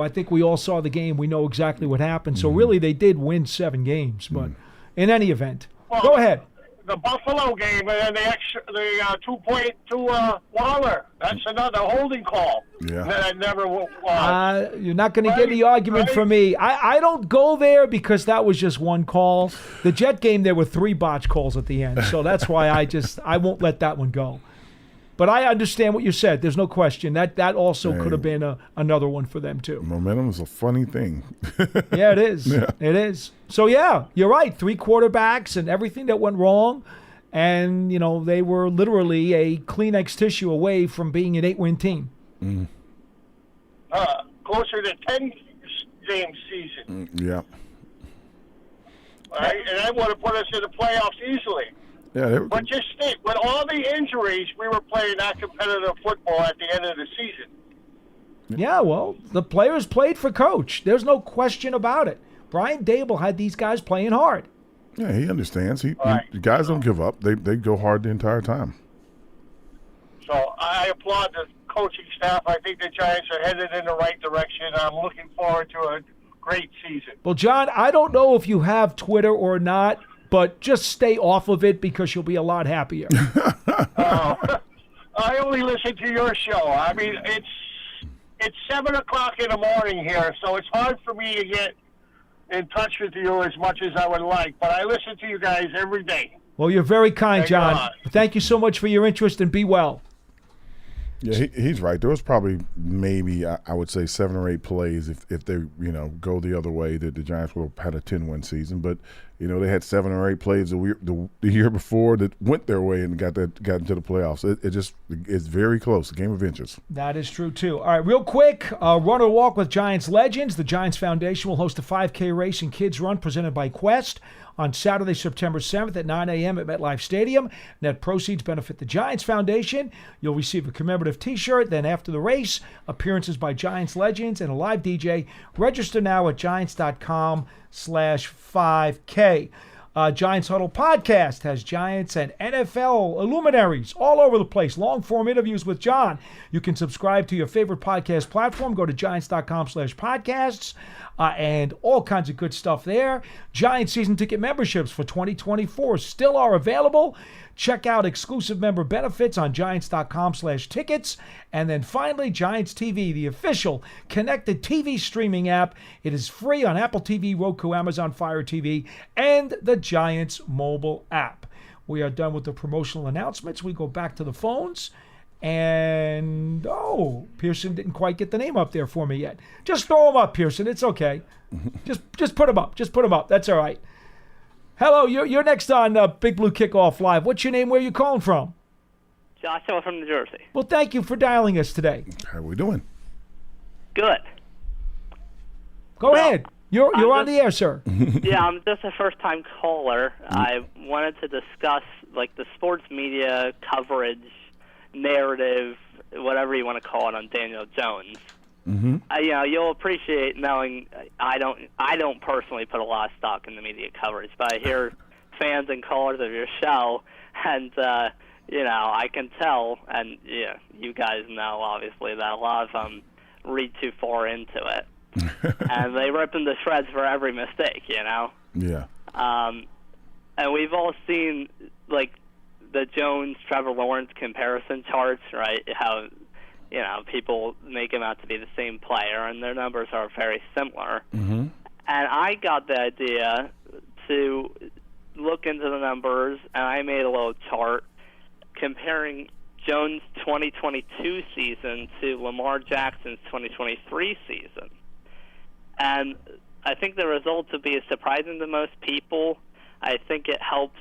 think we all saw the game. We know exactly what happened. So really, they did win 7 games. But in any event, go ahead. The Buffalo game and then the 2-point to Waller. That's another holding call. Yeah. That I never. You're not going to get any argument from me. I don't go there because that was just one call. The Jet game, there were 3 botch calls at the end, so that's why I won't let that one go. But I understand what you said. There's no question that also could have been another one for them too. Momentum is a funny thing. Yeah, it is. Yeah. It is. So yeah, you're right. 3 quarterbacks and everything that went wrong, and they were literally a Kleenex tissue away from being an 8-win team. Closer to 10-game season. Yeah. Right, and that would have put us in the playoffs easily. Yeah, but just think, with all the injuries, we were playing that competitive football at the end of the season. Yeah, well, the players played for coach. There's no question about it. Brian Dable had these guys playing hard. Yeah, he understands. The guys don't give up. They go hard the entire time. So I applaud the coaching staff. I think the Giants are headed in the right direction. I'm looking forward to a great season. Well, John, I don't know if you have Twitter or not, but just stay off of it because you'll be a lot happier. I only listen to your show. I mean, it's 7 o'clock in the morning here, so it's hard for me to get in touch with you as much as I would like, but I listen to you guys every day. Well, you're very kind, Thank you a John. lot. Thank you so much for your interest, and be well. Yeah, he's right. There was probably maybe I would say 7 or 8 plays if they go the other way that the Giants would have had a 10-win season. But they had 7 or 8 plays the year before that went their way and got into the playoffs. It's very close. A game of inches. That is true too. All right, real quick, run or walk with Giants legends. The Giants Foundation will host a 5K race and kids run presented by Quest on Saturday, September 7th at 9 a.m. at MetLife Stadium. Net proceeds benefit the Giants Foundation. You'll receive a commemorative T-shirt. Then after the race, appearances by Giants legends and a live DJ. Register now at Giants.com/5K. Giants Huddle Podcast has Giants and NFL luminaries all over the place. Long-form interviews with John. You can subscribe to your favorite podcast platform. Go to Giants.com/podcasts and all kinds of good stuff there. Giants season ticket memberships for 2024 still are available. Check out exclusive member benefits on Giants.com/tickets. And then finally, Giants TV, the official connected TV streaming app. It is free on Apple TV, Roku, Amazon Fire TV, and the Giants mobile app. We are done with the promotional announcements. We go back to the phones. And, Pearson didn't quite get the name up there for me yet. Just throw him up, Pearson. It's okay. Just put him up. Just put him up. That's all right. Hello, you're next on Big Blue Kickoff Live. What's your name? Where are you calling from? Joshua from New Jersey. Well, thank you for dialing us today. How are we doing? Good. Go ahead. You're on the air, sir. Yeah, I'm just a first-time caller. I wanted to discuss the sports media coverage, narrative, whatever you want to call it, on Daniel Jones. Mm-hmm. You'll appreciate knowing I don't personally put a lot of stock in the media coverage, but I hear fans and callers of your show, and I can tell, and you guys know obviously that a lot of them read too far into it, and they rip them to shreds for every mistake. Yeah. And we've all seen the Jones-Trevor Lawrence comparison charts, right? How, people make him out to be the same player, and their numbers are very similar. Mm-hmm. And I got the idea to look into the numbers, and I made a little chart comparing Jones' 2022 season to Lamar Jackson's 2023 season. And I think the results would be surprising to most people. I think it helps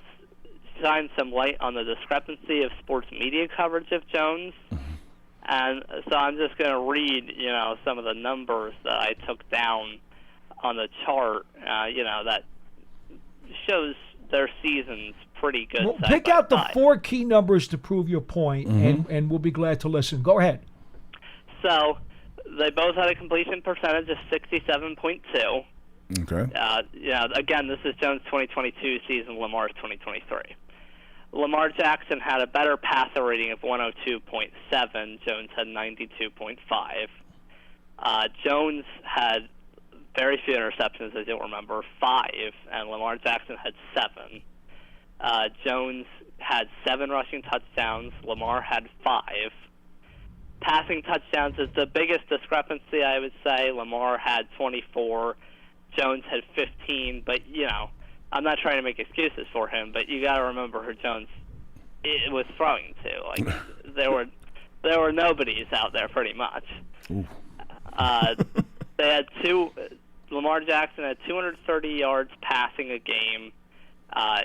shine some light on the discrepancy of sports media coverage of Jones. And so I'm just going to read, some of the numbers that I took down on the chart, that shows their season's pretty good. Well, pick out the 4 key numbers to prove your point, and we'll be glad to listen. Go ahead. So they both had a completion percentage of 67.2. Okay. Again, this is Jones' 2022 season, Lamar's 2023. Lamar Jackson had a better passer rating of 102.7. Jones had 92.5. Jones had very few interceptions, as you'll remember, 5, and Lamar Jackson had 7. Jones had 7 rushing touchdowns. Lamar had 5. Passing touchdowns is the biggest discrepancy, I would say. Lamar had 24. Jones had 15, but, I'm not trying to make excuses for him, but you got to remember who Jones was throwing to. There were nobodies out there pretty much. They had Lamar Jackson had 230 yards passing a game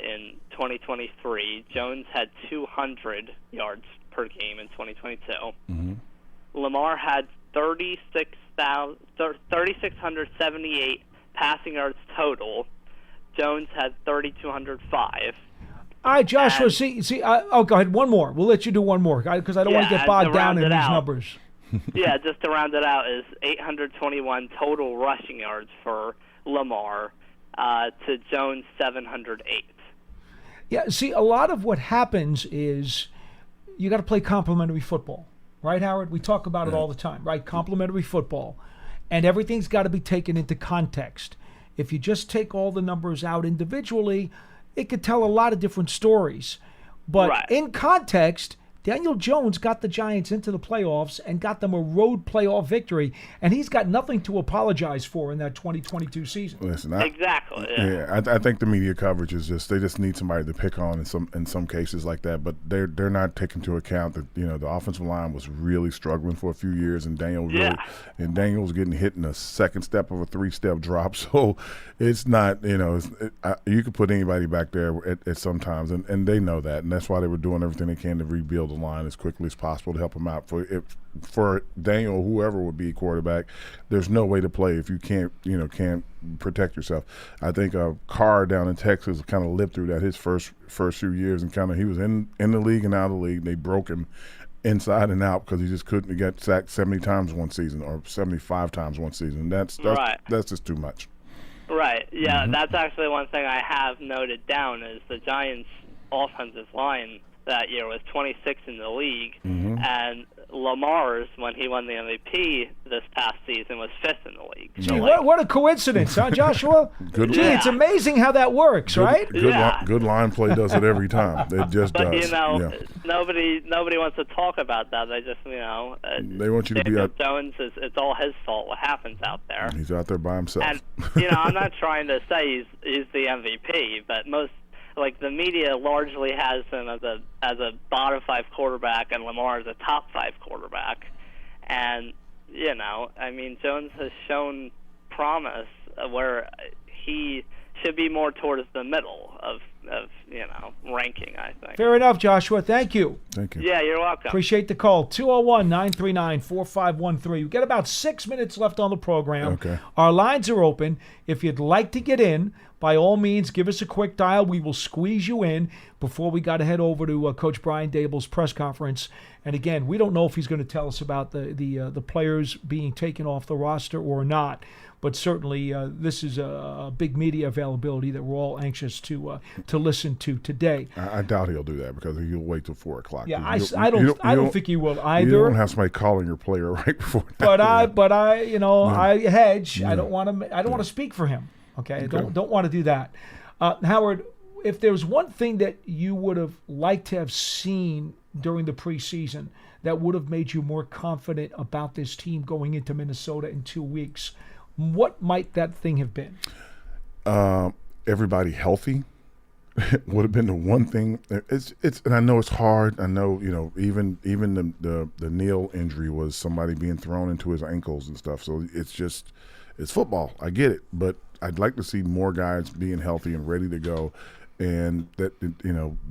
in 2023. Jones had 200 yards per game in 2022. Mm-hmm. Lamar had 3,678 passing yards total. Jones had 3,205. All right, Joshua, go ahead. One more. We'll let you do one more because I don't want to get bogged down in these numbers. Yeah, just to round it out is 821 total rushing yards for Lamar to Jones' 708. Yeah, see, a lot of what happens is you got to play complementary football. Right, Howard? We talk about it all the time, right? Complementary football. And everything's got to be taken into context. If you just take all the numbers out individually, it could tell a lot of different stories. But in context, Daniel Jones got the Giants into the playoffs and got them a road playoff victory, and he's got nothing to apologize for in that 2022 season. Listen, Exactly. Yeah. I think the media coverage is they just need somebody to pick on in some cases like that, but they're not taking into account that the offensive line was really struggling for a few years, and Daniel was getting hit in the second step of a 3-step drop. So it's not you could put anybody back there at sometimes, and they know that, and that's why they were doing everything they can to rebuild the line as quickly as possible to help him out. For Daniel, whoever would be quarterback, there's no way to play if you can't protect yourself. I think Carr down in Texas kind of lived through that his first few years, and he was in the league and out of the league. They broke him inside and out because he just couldn't get sacked 70 times one season or 75 times one season. That's just too much. Right. Yeah, that's actually one thing I have noted down is the Giants' offensive line that year was 26th in the league, and Lamar's, when he won the MVP this past season, was 5th in the league. Gee, what a coincidence, huh, Joshua? It's amazing how that works, right? Good line play does it every time. It just does. Nobody wants to talk about that. They just, they want you to be out. Jones, it's all his fault what happens out there. He's out there by himself. And, I'm not trying to say he's the MVP, but the media largely has him as a bottom 5 quarterback, and Lamar as a top 5 quarterback. And Jones has shown promise where he should be more towards the middle of ranking, I think. Fair enough, Joshua. Thank you. Thank you. Yeah, you're welcome. Appreciate the call. 201-939-4513. We've got about 6 minutes left on the program. Okay. Our lines are open. If you'd like to get in, by all means, give us a quick dial. We will squeeze you in before we got to head over to Coach Brian Dable's press conference. And again, we don't know if he's going to tell us about the players being taken off the roster or not. But certainly, this is a big media availability that we're all anxious to listen to today. I doubt he'll do that because he'll wait till 4 o'clock. Yeah, I don't think he will either. You don't have somebody calling your player right before. But I hedge. Yeah. I don't want to speak for him. Okay, don't want to do that. Howard, if there's one thing that you would have liked to have seen during the preseason that would have made you more confident about this team going into Minnesota in 2 weeks, what might that thing have been? Everybody healthy would have been the one thing. It's and I know it's hard. I know even the Neal injury was somebody being thrown into his ankles and stuff. So it's football. I get it, but I'd like to see more guys being healthy and ready to go. And that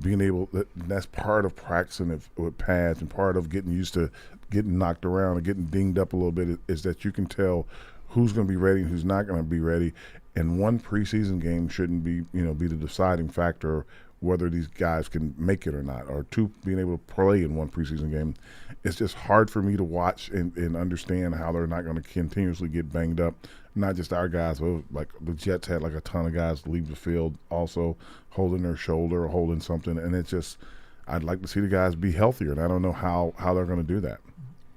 being able that's part of practicing with pads and part of getting used to getting knocked around and getting dinged up a little bit is that you can tell who's going to be ready and who's not going to be ready. And one preseason game shouldn't be be the deciding factor whether these guys can make it or not, or two, being able to play in one preseason game. It's just hard for me to watch and understand how they're not going to continuously get banged up. Not just our guys, but like the Jets had like a ton of guys leave the field also holding their shoulder or holding something. And it's just, I'd like to see the guys be healthier, and I don't know how they're going to do that.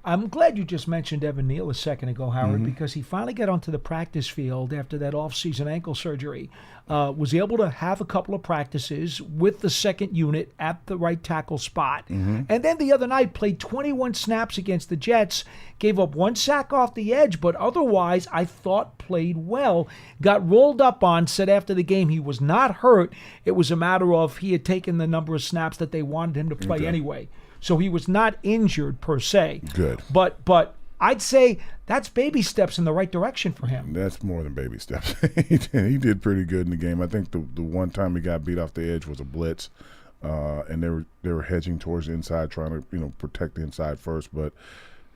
I'm glad you just mentioned Evan Neal a second ago, Howard, because he finally got onto the practice field after that off-season ankle surgery. Was able to have a couple of practices with the second unit at the right tackle spot. And then the other night played 21 snaps against the Jets, gave up 1 sack off the edge, but otherwise I thought played well. Got rolled up on, said after the game he was not hurt. It was a matter of he had taken the number of snaps that they wanted him to play anyway. So he was not injured per se. Good. But I'd say that's baby steps in the right direction for him. That's more than baby steps. He did pretty good in the game. I think the one time he got beat off the edge was a blitz, and they were hedging towards the inside, trying to protect the inside first. But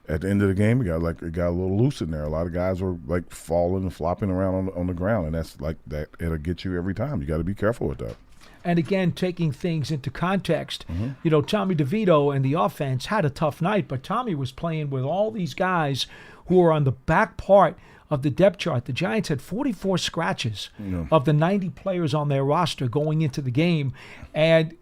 at the end of the game, it got a little loose in there. A lot of guys were like falling and flopping around on the ground, and that's like that. It'll get you every time. You got to be careful with that. And again, taking things into context, Tommy DeVito and the offense had a tough night, but Tommy was playing with all these guys who were on the back part of the depth chart. The Giants had 44 scratches of the 90 players on their roster going into the game. And,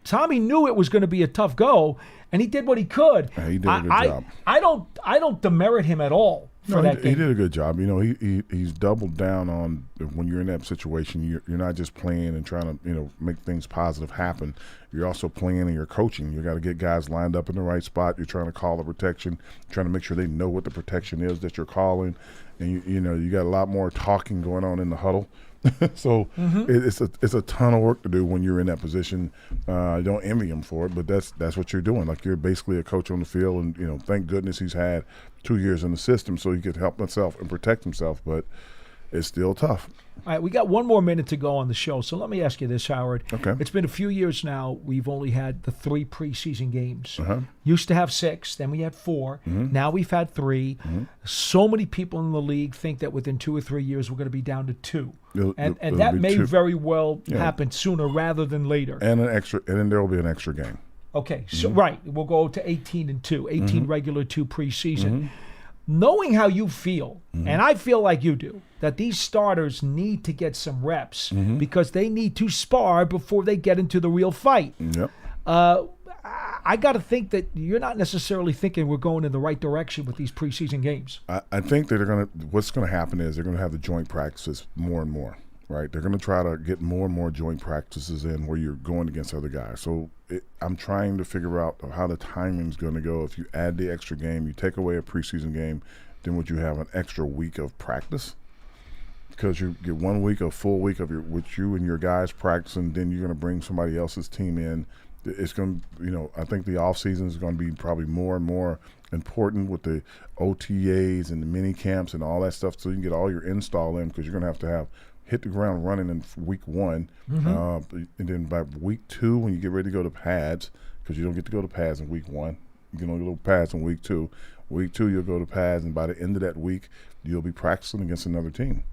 Tommy knew it was going to be a tough go, and he did what he could. Yeah, he did a good job. I don't demerit him at all for that game. He did a good job. You know, he's doubled down on when you're in that situation. You're not just playing and trying to make things positive happen. You're also playing and you're coaching. You got to get guys lined up in the right spot. You're trying to call the protection, trying to make sure they know what the protection is that you're calling, and you got a lot more talking going on in the huddle. So it's a ton of work to do when you're in that position. I don't envy him for it, but that's what you're doing. Like, you're basically a coach on the field, and thank goodness he's had 2 years in the system so he could help himself and protect himself. But it's still tough. All right, we got one more minute to go on the show, so let me ask you this, Howard. Okay. It's been a few years now. We've only had the 3 preseason games. Uh-huh. Used to have 6, then we had 4. Mm-hmm. Now we've had 3. Mm-hmm. So many people in the league think that within 2 or 3 years we're going to be down to 2. And It'll that be may 2. very well happen sooner rather than later. And then there will be an extra game. Okay, so right, we'll go to 18 and 2, 18 regular, 2 preseason. Mm-hmm. Knowing how you feel, and I feel like you do, that these starters need to get some reps because they need to spar before they get into the real fight. Yep. I got to think that you're not necessarily thinking we're going in the right direction with these preseason games. I think that what's going to happen is they're going to have the joint practices more and more. Right, they're going to try to get more and more joint practices in where you're going against other guys. So I'm trying to figure out how the timing's going to go. If you add the extra game, you take away a preseason game, then would you have an extra week of practice? Because you get 1 week, a full week of with you and your guys practicing, then you're going to bring somebody else's team in. It's going to, I think the off season is going to be probably more and more important with the OTAs and the mini camps and all that stuff, so you can get all your install in, because you're going to have hit the ground running in week 1, and then by week 2, when you get ready to go to pads, because you don't get to go to pads in week 1, you can only go to pads in week 2. Week 2, you'll go to pads, and by the end of that week, you'll be practicing against another team.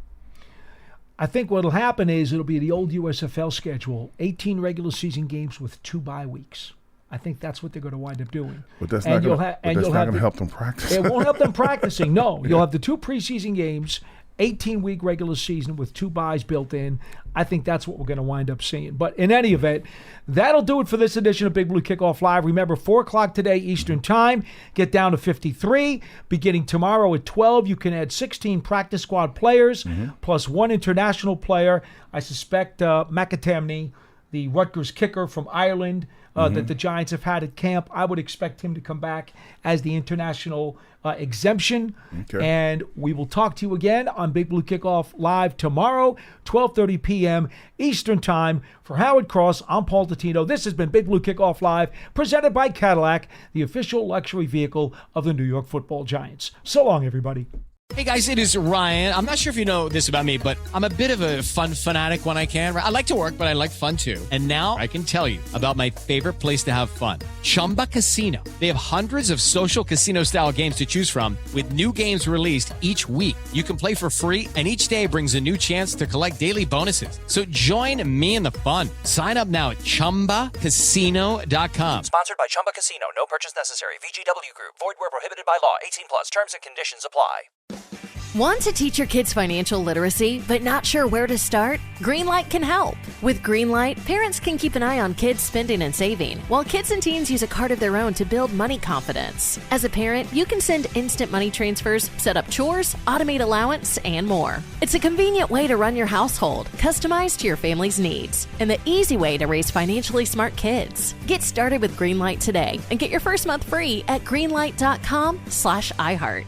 I think what'll happen is it'll be the old USFL schedule, 18 regular season games with 2 bye weeks. I think that's what they're going to wind up doing. But that's not going to help them practice. It won't help them practicing. No, you'll have the 2 preseason games, 18-week regular season with 2 byes built in. I think that's what we're going to wind up seeing. But in any event, that'll do it for this edition of Big Blue Kickoff Live. Remember, 4 o'clock today Eastern Time. Get down to 53. Beginning tomorrow at 12, you can add 16 practice squad players plus 1 international player. I suspect McAtamney, the Rutgers kicker from Ireland, that the Giants have had at camp, I would expect him to come back as the international exemption. Okay. And we will talk to you again on Big Blue Kickoff Live tomorrow, 12:30 p.m. Eastern Time. For Howard Cross, I'm Paul Dottino. This has been Big Blue Kickoff Live, presented by Cadillac, the official luxury vehicle of the New York Football Giants. So long, everybody. Hey guys, it is Ryan. I'm not sure if you know this about me, but I'm a bit of a fun fanatic when I can. I like to work, but I like fun too. And now I can tell you about my favorite place to have fun, Chumba Casino. They have hundreds of social casino style games to choose from with new games released each week. You can play for free, and each day brings a new chance to collect daily bonuses. So join me in the fun. Sign up now at ChumbaCasino.com. Sponsored by Chumba Casino. No purchase necessary. VGW Group. Void where prohibited by law. 18 plus. Terms and conditions apply. Want to teach your kids financial literacy, but not sure where to start? Greenlight can help. With Greenlight, parents can keep an eye on kids' spending and saving, while kids and teens use a card of their own to build money confidence. As a parent, you can send instant money transfers, set up chores, automate allowance, and more. It's a convenient way to run your household, customized to your family's needs, and the easy way to raise financially smart kids. Get started with Greenlight today and get your first month free at greenlight.com/iHeart.